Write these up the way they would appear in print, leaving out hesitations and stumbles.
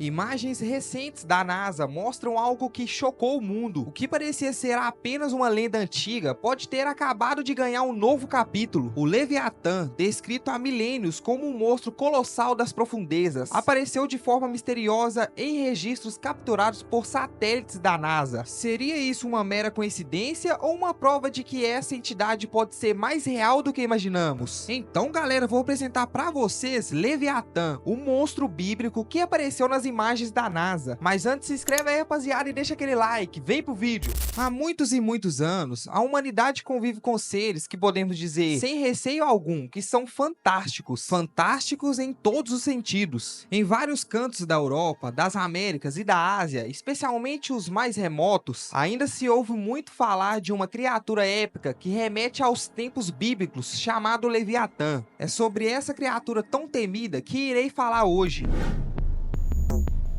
Imagens recentes da NASA mostram algo que chocou o mundo. O que parecia ser apenas uma lenda antiga pode ter acabado de ganhar um novo capítulo. O Leviatã, descrito há milênios como um monstro colossal das profundezas, apareceu de forma misteriosa em registros capturados por satélites da NASA. Seria isso uma mera coincidência ou uma prova de que essa entidade pode ser mais real do que imaginamos? Então, galera, vou apresentar para vocês Leviatã, o monstro bíblico que apareceu nas imagens da NASA. Mas antes, se inscreve aí, rapaziada, e deixa aquele like, vem pro vídeo. Há muitos e muitos anos, a humanidade convive com seres que podemos dizer, sem receio algum, que são fantásticos. Fantásticos em todos os sentidos. Em vários cantos da Europa, das Américas e da Ásia, especialmente os mais remotos, ainda se ouve muito falar de uma criatura épica que remete aos tempos bíblicos, chamado Leviatã. É sobre essa criatura tão temida que irei falar hoje.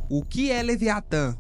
O que é Leviatã?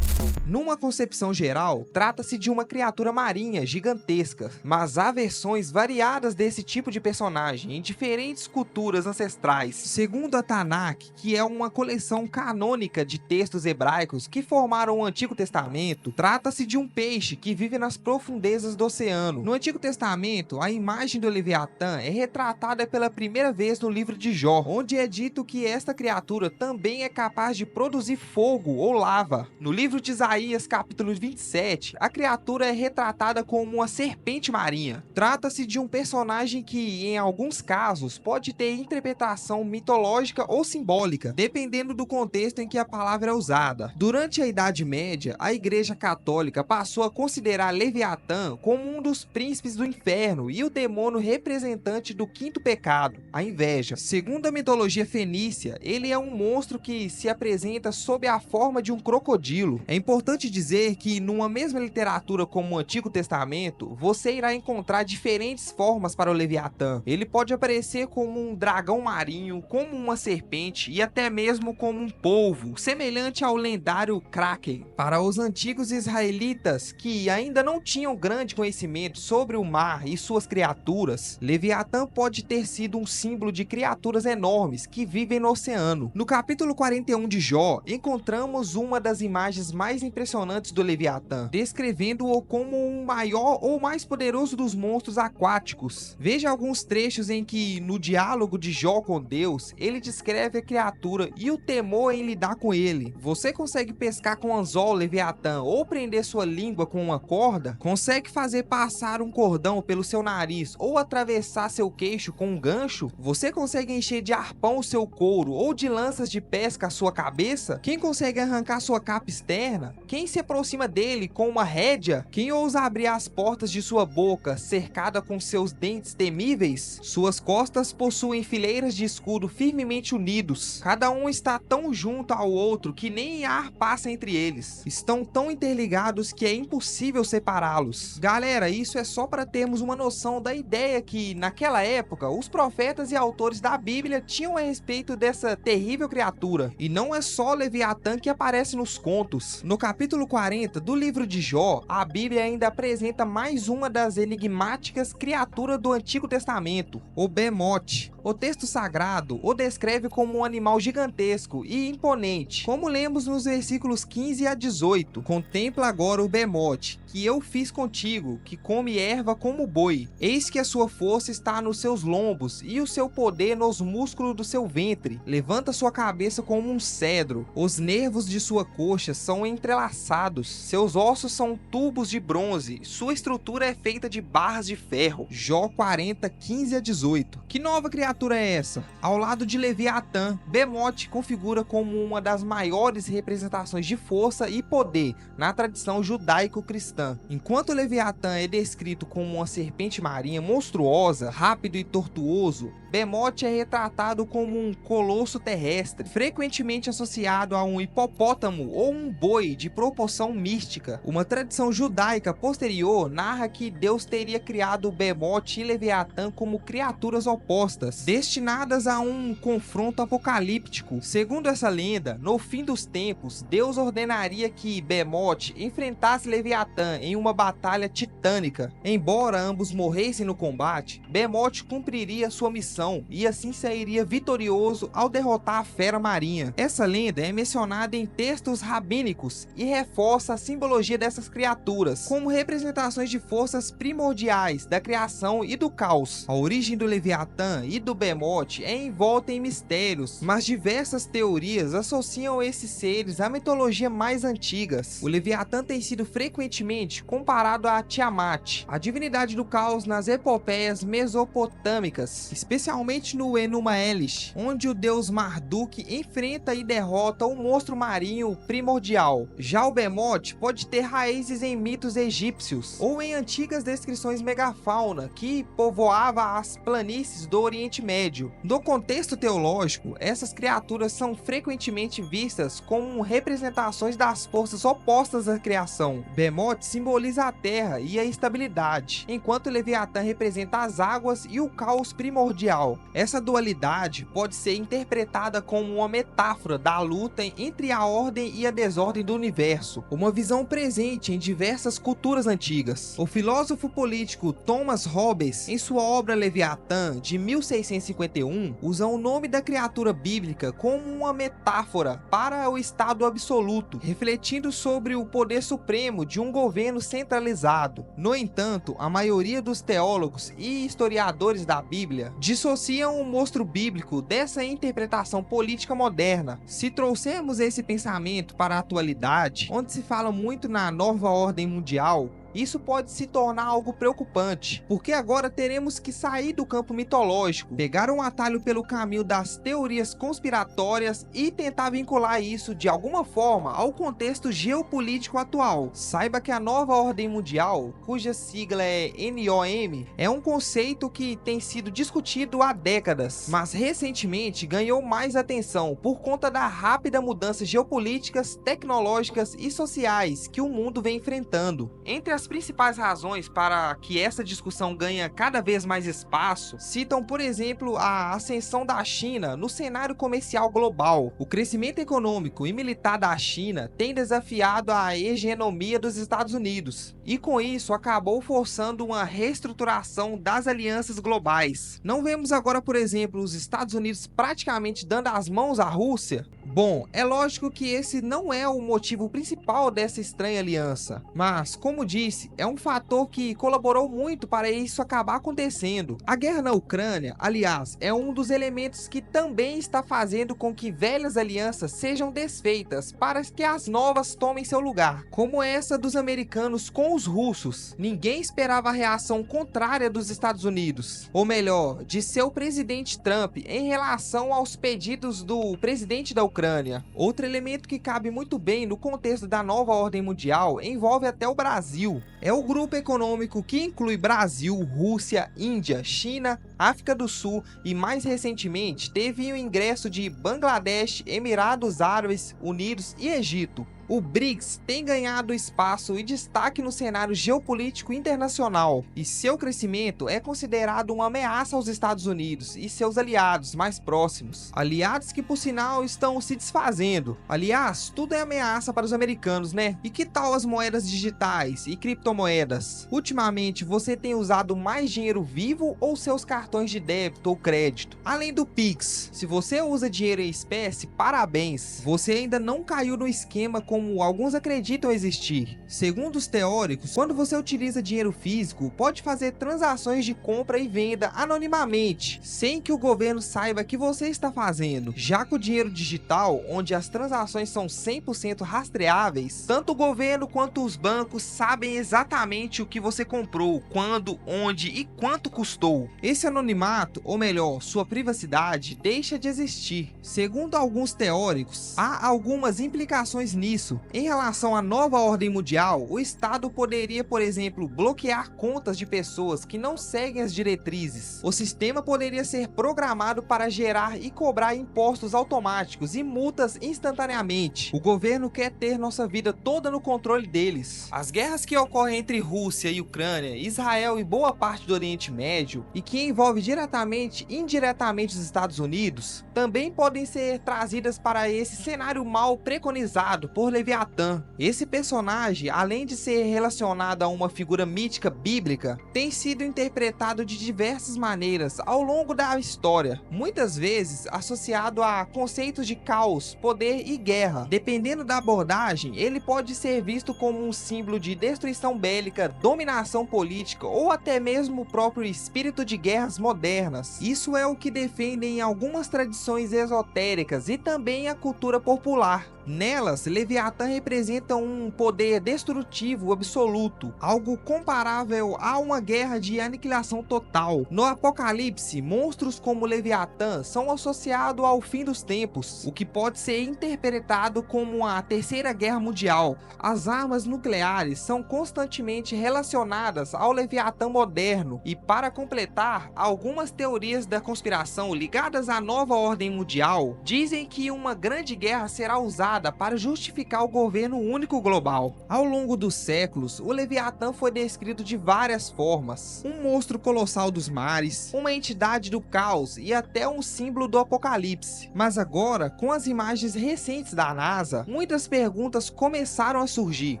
Numa concepção geral, trata-se de uma criatura marinha gigantesca, mas há versões variadas desse tipo de personagem em diferentes culturas ancestrais. Segundo a Tanakh, que é uma coleção canônica de textos hebraicos que formaram o Antigo Testamento, trata-se de um peixe que vive nas profundezas do oceano. No Antigo Testamento, a imagem do Leviatã é retratada pela primeira vez no livro de Jó, onde é dito que esta criatura também é capaz de produzir fogo ou lava. No livro de Isaías capítulo 27, a criatura é retratada como uma serpente marinha. Trata-se de um personagem que, em alguns casos, pode ter interpretação mitológica ou simbólica, dependendo do contexto em que a palavra é usada. Durante a Idade Média, a Igreja Católica passou a considerar Leviatã como um dos príncipes do inferno e o demônio representante do quinto pecado, a inveja. Segundo a mitologia fenícia, ele é um monstro que se apresenta sob a forma de um crocodilo. É importante dizer que numa mesma literatura como o Antigo Testamento, você irá encontrar diferentes formas para o Leviatã. Ele pode aparecer como um dragão marinho, como uma serpente e até mesmo como um polvo, semelhante ao lendário Kraken. Para os antigos israelitas, que ainda não tinham grande conhecimento sobre o mar e suas criaturas, Leviatã pode ter sido um símbolo de criaturas enormes que vivem no oceano. No capítulo 41 de Jó, encontramos uma das imagens mais impressionantes do Leviatã, descrevendo-o como o maior ou mais poderoso dos monstros aquáticos. Veja alguns trechos em que, no diálogo de Jó com Deus, ele descreve a criatura e o temor em lidar com ele. Você consegue pescar com anzol Leviatã ou prender sua língua com uma corda? Consegue fazer passar um cordão pelo seu nariz ou atravessar seu queixo com um gancho? Você consegue encher de arpão o seu couro ou de lanças de pesca a sua cabeça? Quem consegue arrancar sua capa externa? Quem se aproxima dele com uma rédea? Quem ousa abrir as portas de sua boca, cercada com seus dentes temíveis? Suas costas possuem fileiras de escudo firmemente unidos. Cada um está tão junto ao outro que nem ar passa entre eles. Estão tão interligados que é impossível separá-los. Galera, isso é só para termos uma noção da ideia que, naquela época, os profetas e autores da Bíblia tinham a respeito dessa terrível criatura. E não é só Leviatã que aparece nos contos. No capítulo 40 do livro de Jó, a Bíblia ainda apresenta mais uma das enigmáticas criaturas do Antigo Testamento, o Bemote. O texto sagrado o descreve como um animal gigantesco e imponente, como lemos nos versículos 15 a 18. Contempla agora o Bemote, que eu fiz contigo, que come erva como boi. Eis que a sua força está nos seus lombos e o seu poder nos músculos do seu ventre. Levanta sua cabeça como um cedro. Os nervos de sua coxa são entrelaçados. Seus ossos são tubos de bronze. Sua estrutura é feita de barras de ferro. Jó 40, 15 a 18. Que nova criatura é essa? Ao lado de Leviatã, Bemote configura como uma das maiores representações de força e poder na tradição judaico-cristã. Enquanto Leviatã é descrito como uma serpente marinha monstruosa, rápido e tortuoso, Bemote é retratado como um colosso terrestre, frequentemente associado a um hipopótamo ou um boi foi de proporção mística. Uma tradição judaica posterior narra que Deus teria criado Behemoth e Leviatã como criaturas opostas, destinadas a um confronto apocalíptico. Segundo essa lenda, no fim dos tempos, Deus ordenaria que Behemoth enfrentasse Leviatã em uma batalha titânica. Embora ambos morressem no combate, Behemoth cumpriria sua missão e assim sairia vitorioso ao derrotar a fera marinha. Essa lenda é mencionada em textos rabínicos e reforça a simbologia dessas criaturas como representações de forças primordiais da criação e do caos. A origem do Leviatã e do Behemoth é envolta em mistérios, mas diversas teorias associam esses seres a mitologia mais antigas. O Leviatã tem sido frequentemente comparado a Tiamat, a divindade do caos nas epopeias mesopotâmicas, especialmente no Enuma Elish, onde o deus Marduk enfrenta e derrota o monstro marinho primordial. Já o Behemoth pode ter raízes em mitos egípcios ou em antigas descrições megafauna que povoava as planícies do Oriente Médio. No contexto teológico, essas criaturas são frequentemente vistas como representações das forças opostas da criação. Behemoth simboliza a terra e a estabilidade, enquanto Leviatã representa as águas e o caos primordial. Essa dualidade pode ser interpretada como uma metáfora da luta entre a ordem e a desordem do universo, uma visão presente em diversas culturas antigas. O filósofo político Thomas Hobbes, em sua obra Leviatã, de 1651, usa o nome da criatura bíblica como uma metáfora para o estado absoluto, refletindo sobre o poder supremo de um governo centralizado. No entanto, a maioria dos teólogos e historiadores da Bíblia dissociam o monstro bíblico dessa interpretação política moderna. Se trouxermos esse pensamento para a atualidade, onde se fala muito na nova ordem mundial, isso pode se tornar algo preocupante, porque agora teremos que sair do campo mitológico, pegar um atalho pelo caminho das teorias conspiratórias e tentar vincular isso de alguma forma ao contexto geopolítico atual. Saiba que a nova ordem mundial, cuja sigla é NOM, é um conceito que tem sido discutido há décadas, mas recentemente ganhou mais atenção por conta da rápida mudança geopolíticas, tecnológicas e sociais que o mundo vem enfrentando. Entre as principais razões para que essa discussão ganhe cada vez mais espaço citam, por exemplo, a ascensão da China no cenário comercial global. O crescimento econômico e militar da China tem desafiado a hegemonia dos Estados Unidos e com isso acabou forçando uma reestruturação das alianças globais. Não vemos agora, por exemplo, os Estados Unidos praticamente dando as mãos à Rússia? Bom, é lógico que esse não é o motivo principal dessa estranha aliança, mas, como disse, é um fator que colaborou muito para isso acabar acontecendo. A guerra na Ucrânia, aliás, é um dos elementos que também está fazendo com que velhas alianças sejam desfeitas para que as novas tomem seu lugar, como essa dos americanos com os russos. Ninguém esperava a reação contrária dos Estados Unidos, ou melhor, de seu presidente Trump em relação aos pedidos do presidente da Ucrânia. Outro elemento que cabe muito bem no contexto da nova ordem mundial envolve até o Brasil. É o grupo econômico que inclui Brasil, Rússia, Índia, China, África do Sul e mais recentemente teve o ingresso de Bangladesh, Emirados Árabes Unidos e Egito. O BRICS tem ganhado espaço e destaque no cenário geopolítico internacional, e seu crescimento é considerado uma ameaça aos Estados Unidos e seus aliados mais próximos. Aliados que, por sinal, estão se desfazendo. Aliás, tudo é ameaça para os americanos, né? E que tal as moedas digitais e criptomoedas? Ultimamente, você tem usado mais dinheiro vivo ou seus cartões de débito ou crédito? Além do Pix, se você usa dinheiro em espécie, parabéns! Você ainda não caiu no esquema como alguns acreditam existir. Segundo os teóricos, quando você utiliza dinheiro físico, pode fazer transações de compra e venda anonimamente, sem que o governo saiba que você está fazendo. Já com o dinheiro digital, onde as transações são 100% rastreáveis, tanto o governo quanto os bancos sabem exatamente o que você comprou, quando, onde e quanto custou. Esse anonimato, ou melhor, sua privacidade, deixa de existir. Segundo alguns teóricos, há algumas implicações nisso, isso. Em relação à nova ordem mundial, o Estado poderia, por exemplo, bloquear contas de pessoas que não seguem as diretrizes. O sistema poderia ser programado para gerar e cobrar impostos automáticos e multas instantaneamente. O governo quer ter nossa vida toda no controle deles. As guerras que ocorrem entre Rússia e Ucrânia, Israel e boa parte do Oriente Médio, e que envolve diretamente e indiretamente os Estados Unidos, também podem ser trazidas para esse cenário mal preconizado por Leviatã. Esse personagem, além de ser relacionado a uma figura mítica bíblica, tem sido interpretado de diversas maneiras ao longo da história, muitas vezes associado a conceitos de caos, poder e guerra. Dependendo da abordagem, ele pode ser visto como um símbolo de destruição bélica, dominação política ou até mesmo o próprio espírito de guerras modernas. Isso é o que defendem algumas tradições esotéricas e também a cultura popular. Nelas, Leviatã representa um poder destrutivo absoluto, algo comparável a uma guerra de aniquilação total. No Apocalipse, monstros como Leviatã são associados ao fim dos tempos, o que pode ser interpretado como a Terceira Guerra Mundial. As armas nucleares são constantemente relacionadas ao Leviatã moderno, e para completar, algumas teorias da conspiração ligadas à nova ordem mundial dizem que uma grande guerra será usada para justificar o governo único global. Ao longo dos séculos, o Leviatã foi descrito de várias formas: um monstro colossal dos mares, uma entidade do caos e até um símbolo do apocalipse. Mas agora, com as imagens recentes da NASA, muitas perguntas começaram a surgir.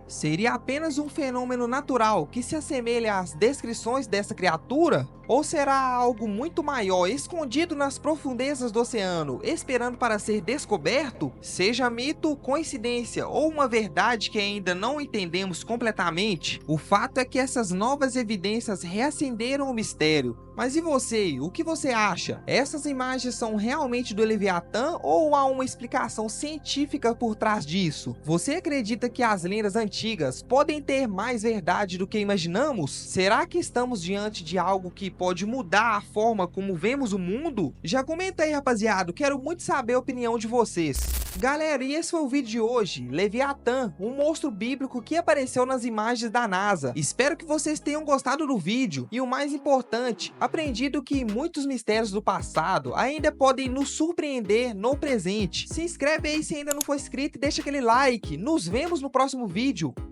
Seria apenas um fenômeno natural que se assemelha às descrições dessa criatura? Ou será algo muito maior, escondido nas profundezas do oceano, esperando para ser descoberto? Seja mito, coincidência ou uma verdade que ainda não entendemos completamente, o fato é que essas novas evidências reacenderam o mistério. Mas e você? O que você acha? Essas imagens são realmente do Leviatã ou há uma explicação científica por trás disso? Você acredita que as lendas antigas podem ter mais verdade do que imaginamos? Será que estamos diante de algo que pode mudar a forma como vemos o mundo? Já comenta aí, rapaziada, quero muito saber a opinião de vocês. Galera, e esse foi o vídeo de hoje, Leviatã, um monstro bíblico que apareceu nas imagens da NASA. Espero que vocês tenham gostado do vídeo e, o mais importante, aprendido que muitos mistérios do passado ainda podem nos surpreender no presente. Se inscreve aí se ainda não for inscrito e deixa aquele like. Nos vemos no próximo vídeo.